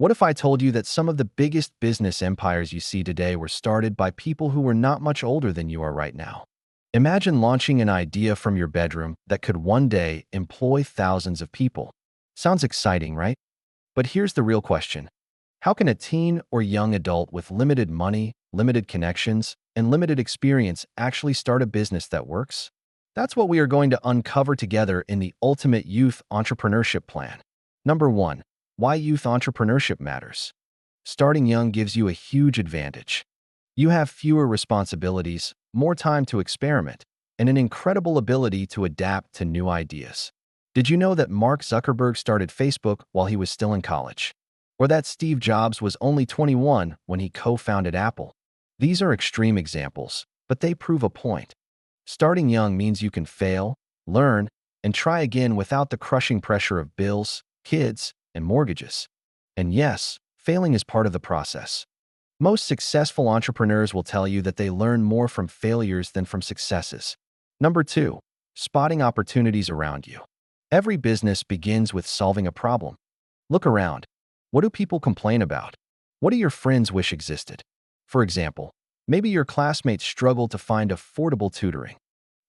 What if I told you that some of the biggest business empires you see today were started by people who were not much older than you are right now? Imagine launching an idea from your bedroom that could one day employ thousands of people. Sounds exciting, right? But here's the real question. How can a teen or young adult with limited money, limited connections, and limited experience actually start a business that works? That's what we are going to uncover together in the Ultimate Youth Entrepreneurship Plan. Number 1. Why youth entrepreneurship matters. Starting young gives you a huge advantage. You have fewer responsibilities, more time to experiment, and an incredible ability to adapt to new ideas. Did you know that Mark Zuckerberg started Facebook while he was still in college? Or that Steve Jobs was only 21 when he co-founded Apple? These are extreme examples, but they prove a point. Starting young means you can fail, learn, and try again without the crushing pressure of bills, kids, and mortgages. And yes, failing is part of the process. Most successful entrepreneurs will tell you that they learn more from failures than from successes. Number 2. Spotting opportunities around you. Every business begins with solving a problem. Look around. What do people complain about? What do your friends wish existed? For example, maybe your classmates struggle to find affordable tutoring.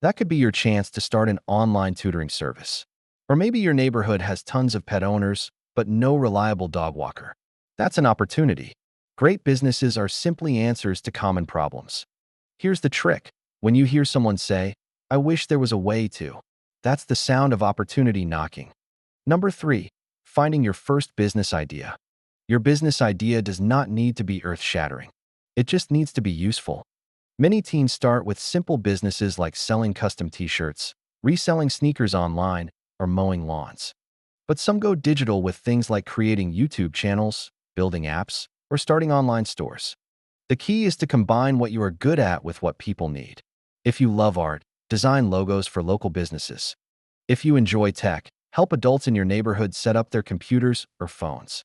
That could be your chance to start an online tutoring service. Or maybe your neighborhood has tons of pet owners, but no reliable dog walker. That's an opportunity. Great businesses are simply answers to common problems. Here's the trick. When you hear someone say, "I wish there was a way to," that's the sound of opportunity knocking. Number 3. Finding your first business idea. Your business idea does not need to be earth-shattering. It just needs to be useful. Many teens start with simple businesses like selling custom t-shirts, reselling sneakers online, or mowing lawns. But some go digital with things like creating YouTube channels, building apps, or starting online stores. The key is to combine what you are good at with what people need. If you love art, design logos for local businesses. If you enjoy tech, help adults in your neighborhood set up their computers or phones.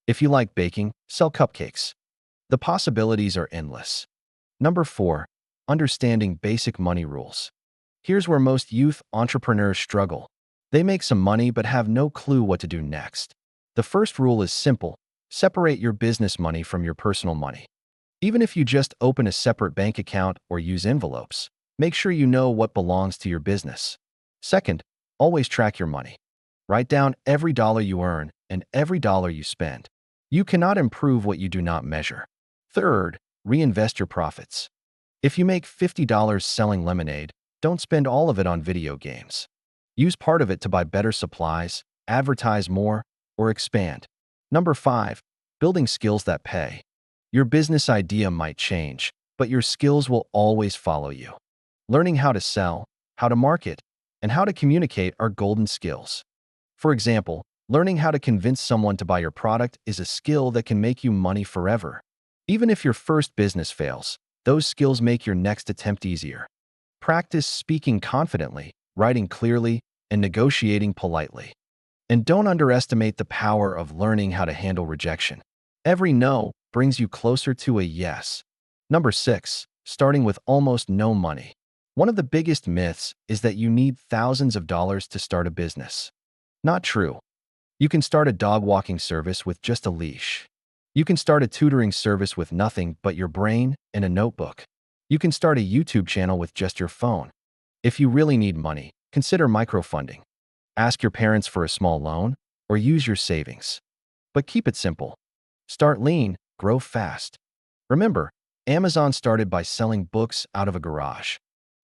If you like baking, sell cupcakes. The possibilities are endless. Number 4. Understanding basic money rules. Here's where most youth entrepreneurs struggle. They make some money but have no clue what to do next. The first rule is simple. Separate your business money from your personal money. Even if you just open a separate bank account or use envelopes, make sure you know what belongs to your business. Second, always track your money. Write down every dollar you earn and every dollar you spend. You cannot improve what you do not measure. Third, reinvest your profits. If you make $50 selling lemonade, don't spend all of it on video games. Use part of it to buy better supplies, advertise more, or expand. Number 5. Building skills that pay. Your business idea might change, but your skills will always follow you. Learning how to sell, how to market, and how to communicate are golden skills. For example, learning how to convince someone to buy your product is a skill that can make you money forever. Even if your first business fails, those skills make your next attempt easier. Practice speaking confidently, writing clearly, and negotiating politely. And don't underestimate the power of learning how to handle rejection. Every no brings you closer to a yes. Number 6. Starting with almost no money. One of the biggest myths is that you need thousands of dollars to start a business. Not true. You can start a dog walking service with just a leash. You can start a tutoring service with nothing but your brain and a notebook. You can start a YouTube channel with just your phone. If you really need money, consider microfunding. Ask your parents for a small loan or use your savings. But keep it simple. Start lean, grow fast. Remember, Amazon started by selling books out of a garage.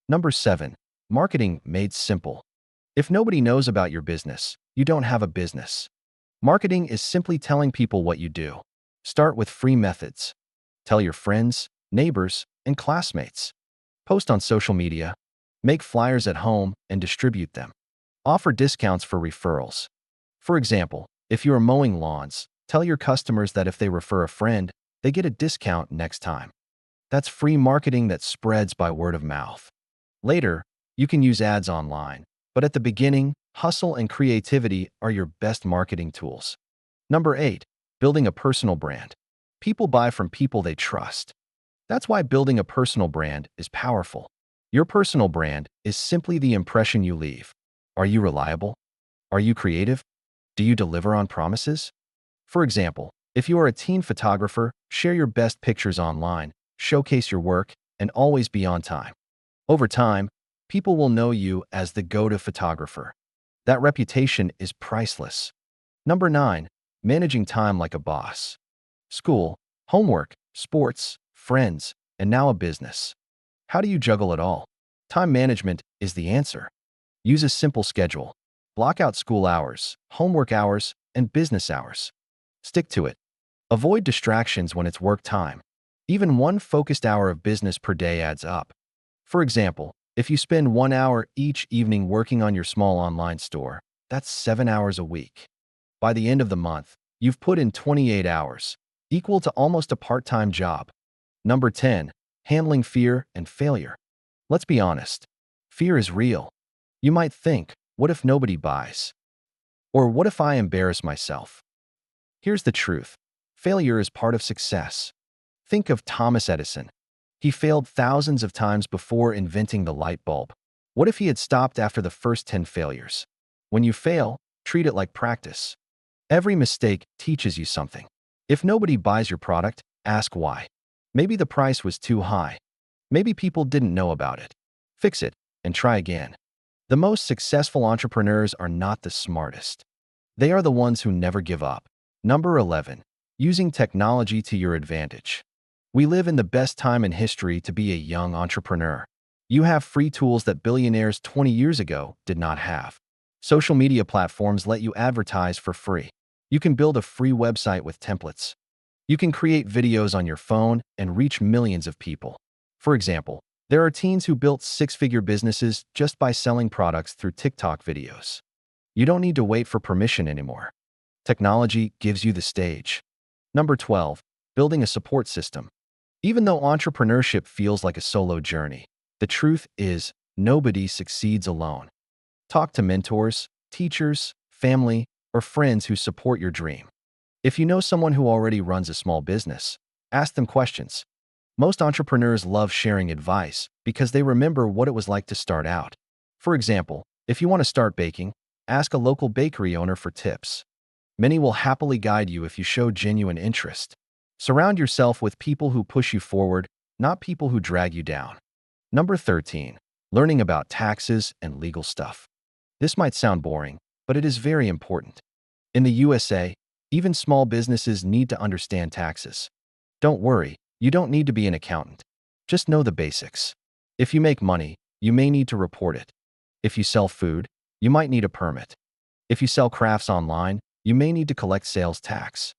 Number 7. Marketing made simple. If nobody knows about your business, you don't have a business. Marketing is simply telling people what you do. Start with free methods. Tell your friends, neighbors, and classmates. Post on social media. Make flyers at home and distribute them. Offer discounts for referrals. For example, if you are mowing lawns, tell your customers that if they refer a friend, they get a discount next time. That's free marketing that spreads by word of mouth. Later, you can use ads online, but at the beginning, hustle and creativity are your best marketing tools. Number 8. Building a personal brand. People buy from people they trust. That's why building a personal brand is powerful. Your personal brand is simply the impression you leave. Are you reliable? Are you creative? Do you deliver on promises? For example, If you are a teen photographer, share your best pictures online, showcase your work, and always be on time. Over time, people will know you as the go-to photographer. That reputation is priceless. Number 9. Managing time like a boss. School, homework, sports, friends, and now a business. How do you juggle it all? Time management is the answer. Use a simple schedule. Block out school hours, homework hours, and business hours. Stick to it. Avoid distractions when it's work time. Even one focused hour of business per day adds up. For example, if you spend 1 hour each evening working on your small online store, that's 7 hours a week. By the end of the month, you've put in 28 hours, equal to almost a part-time job. Number 10. Handling fear and failure. Let's be honest. Fear is real. You might think, what if nobody buys? Or what if I embarrass myself? Here's the truth. Failure is part of success. Think of Thomas Edison. He failed thousands of times before inventing the light bulb. What if he had stopped after the first 10 failures? When you fail, treat it like practice. Every mistake teaches you something. If nobody buys your product, ask why. Maybe the price was too high. Maybe people didn't know about it. Fix it and try again. The most successful entrepreneurs are not the smartest. They are the ones who never give up. Number 11. Using technology to your advantage. We live in the best time in history to be a young entrepreneur. You have free tools that billionaires 20 years ago did not have. Social media platforms let you advertise for free. You can build a free website with templates. You can create videos on your phone and reach millions of people. For example, there are teens who built six-figure businesses just by selling products through TikTok videos. You don't need to wait for permission anymore. Technology gives you the stage. Number 12. Building a support system. Even though entrepreneurship feels like a solo journey, the truth is nobody succeeds alone. Talk to mentors, teachers, family, or friends who support your dream. If you know someone who already runs a small business, ask them questions. Most entrepreneurs love sharing advice because they remember what it was like to start out. For example, if you want to start baking, ask a local bakery owner for tips. Many will happily guide you if you show genuine interest. Surround yourself with people who push you forward, not people who drag you down. Number 13. Learning about taxes and legal stuff. This might sound boring, but it is very important. In the USA, even small businesses need to understand taxes. Don't worry, you don't need to be an accountant. Just know the basics. If you make money, you may need to report it. If you sell food, you might need a permit. If you sell crafts online, you may need to collect sales tax.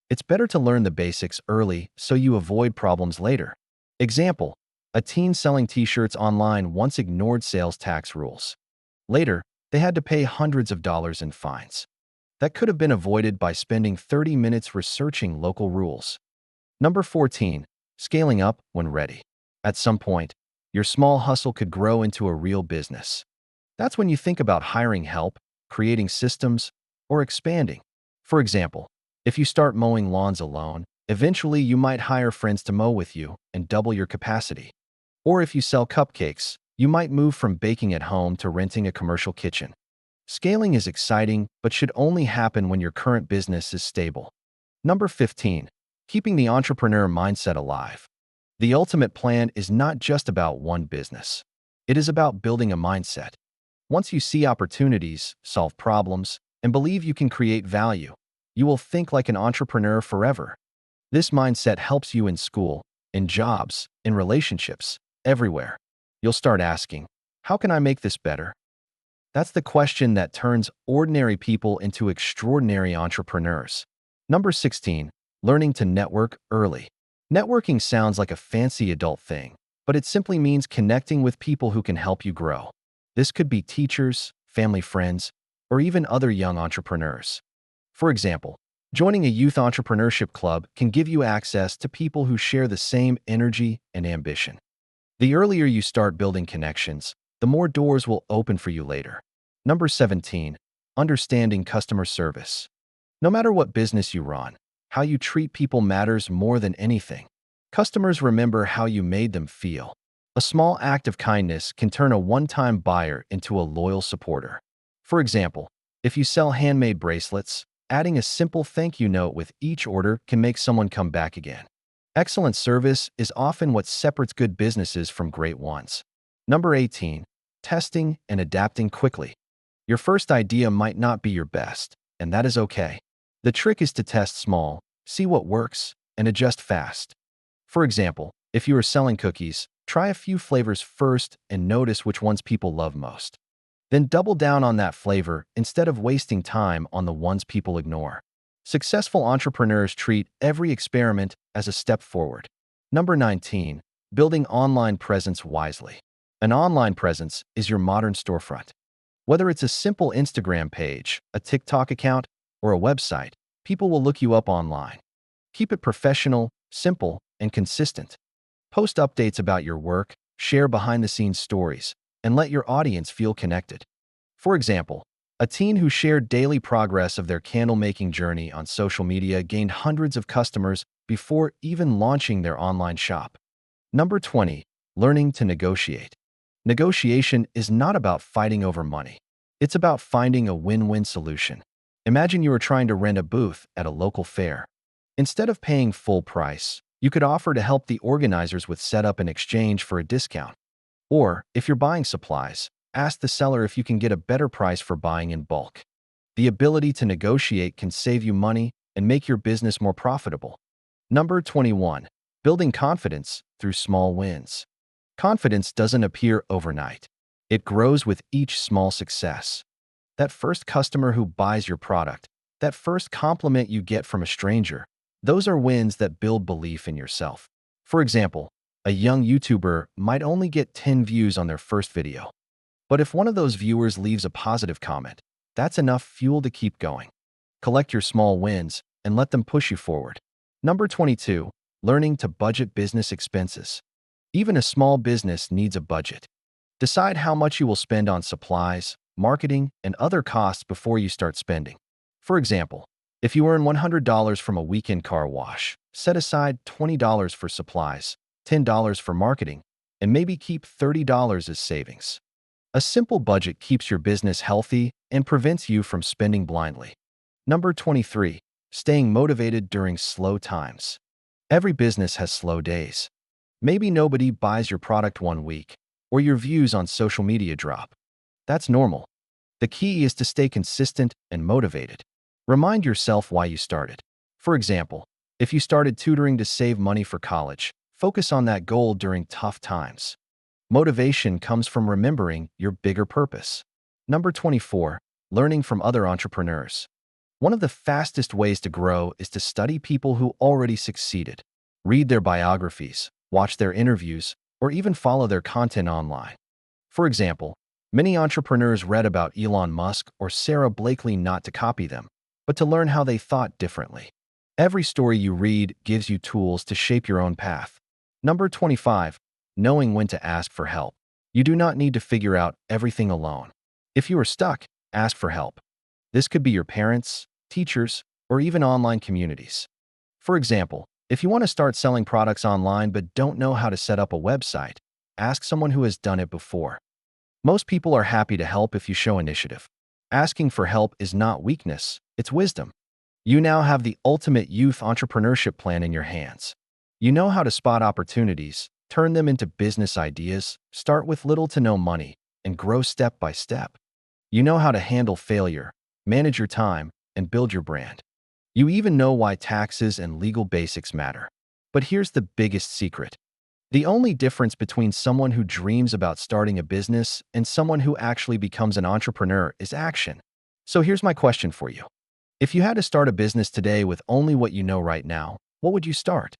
It's better to learn the basics early so you avoid problems later. Example, a teen selling t-shirts online once ignored sales tax rules. Later, they had to pay hundreds of dollars in fines. That could have been avoided by spending 30 minutes researching local rules. Number 14. Scaling up when ready. At some point, your small hustle could grow into a real business. That's when you think about hiring help, creating systems, or expanding. For example, if you start mowing lawns alone, eventually you might hire friends to mow with you and double your capacity. Or if you sell cupcakes, you might move from baking at home to renting a commercial kitchen. Scaling is exciting, but should only happen when your current business is stable. Number 15. Keeping the entrepreneur mindset alive. The ultimate plan is not just about one business. It is about building a mindset. Once you see opportunities, solve problems, and believe you can create value, you will think like an entrepreneur forever. This mindset helps you in school, in jobs, in relationships, everywhere. You'll start asking, how can I make this better? That's the question that turns ordinary people into extraordinary entrepreneurs. Number 16. Learning to network early. Networking sounds like a fancy adult thing, but it simply means connecting with people who can help you grow. This could be teachers, family friends, or even other young entrepreneurs. For example, joining a youth entrepreneurship club can give you access to people who share the same energy and ambition. The earlier you start building connections, the more doors will open for you later. Number 17. Understanding customer service. No matter what business you run, how you treat people matters more than anything. Customers remember how you made them feel. A small act of kindness can turn a one-time buyer into a loyal supporter. For example, if you sell handmade bracelets, Adding a simple thank you note with each order can make someone come back again. Excellent service is often what separates good businesses from great ones. Number 18. Testing and adapting quickly. Your first idea might not be your best, and that is okay. The trick is to test small, see what works, and adjust fast. For example, if you are selling cookies, try a few flavors first and notice which ones people love most. Then double down on that flavor instead of wasting time on the ones people ignore. Successful entrepreneurs treat every experiment as a step forward. Number 19. Building online presence wisely. An online presence is your modern storefront. Whether it's a simple Instagram page, a TikTok account, or a website, people will look you up online. Keep it professional, simple, and consistent. Post updates about your work, share behind-the-scenes stories, and let your audience feel connected. For example, a teen who shared daily progress of their candle-making journey on social media gained hundreds of customers before even launching their online shop. Number 20. Learning to negotiate. Negotiation is not about fighting over money. It's about finding a win-win solution. Imagine you are trying to rent a booth at a local fair. Instead of paying full price, you could offer to help the organizers with setup in exchange for a discount. Or, if you're buying supplies, ask the seller if you can get a better price for buying in bulk. The ability to negotiate can save you money and make your business more profitable. Number 21. Building confidence through small wins. Confidence doesn't appear overnight. It grows with each small success. That first customer who buys your product, that first compliment you get from a stranger, those are wins that build belief in yourself. For example, a young YouTuber might only get 10 views on their first video. But if one of those viewers leaves a positive comment, that's enough fuel to keep going. Collect your small wins and let them push you forward. Number 22. Learning to budget business expenses. Even a small business needs a budget. Decide how much you will spend on supplies, marketing, and other costs before you start spending. For example, if you earn $100 from a weekend car wash, set aside $20 for supplies, $10 for marketing, and maybe keep $30 as savings. A simple budget keeps your business healthy and prevents you from spending blindly. Number 23. Staying motivated during slow times. Every business has slow days. Maybe nobody buys your product one week, or your views on social media drop. That's normal. The key is to stay consistent and motivated. Remind yourself why you started. For example, if you started tutoring to save money for college, focus on that goal during tough times. Motivation comes from remembering your bigger purpose. Number 24. Learning from other entrepreneurs. One of the fastest ways to grow is to study people who already succeeded. Read their biographies, watch their interviews, or even follow their content online. For example, many entrepreneurs read about Elon Musk or Sarah Blakely not to copy them, but to learn how they thought differently. Every story you read gives you tools to shape your own path. Number 25. Knowing when to ask for help. You do not need to figure out everything alone. If you are stuck, ask for help. This could be your parents, teachers, or even online communities. For example, if you want to start selling products online but don't know how to set up a website, ask someone who has done it before. Most people are happy to help if you show initiative. Asking for help is not weakness, it's wisdom. You now have the ultimate youth entrepreneurship plan in your hands. You know how to spot opportunities, turn them into business ideas, start with little to no money, and grow step by step. You know how to handle failure, manage your time, and build your brand. You even know why taxes and legal basics matter. But here's the biggest secret. The only difference between someone who dreams about starting a business and someone who actually becomes an entrepreneur is action. So here's my question for you. If you had to start a business today with only what you know right now, what would you start?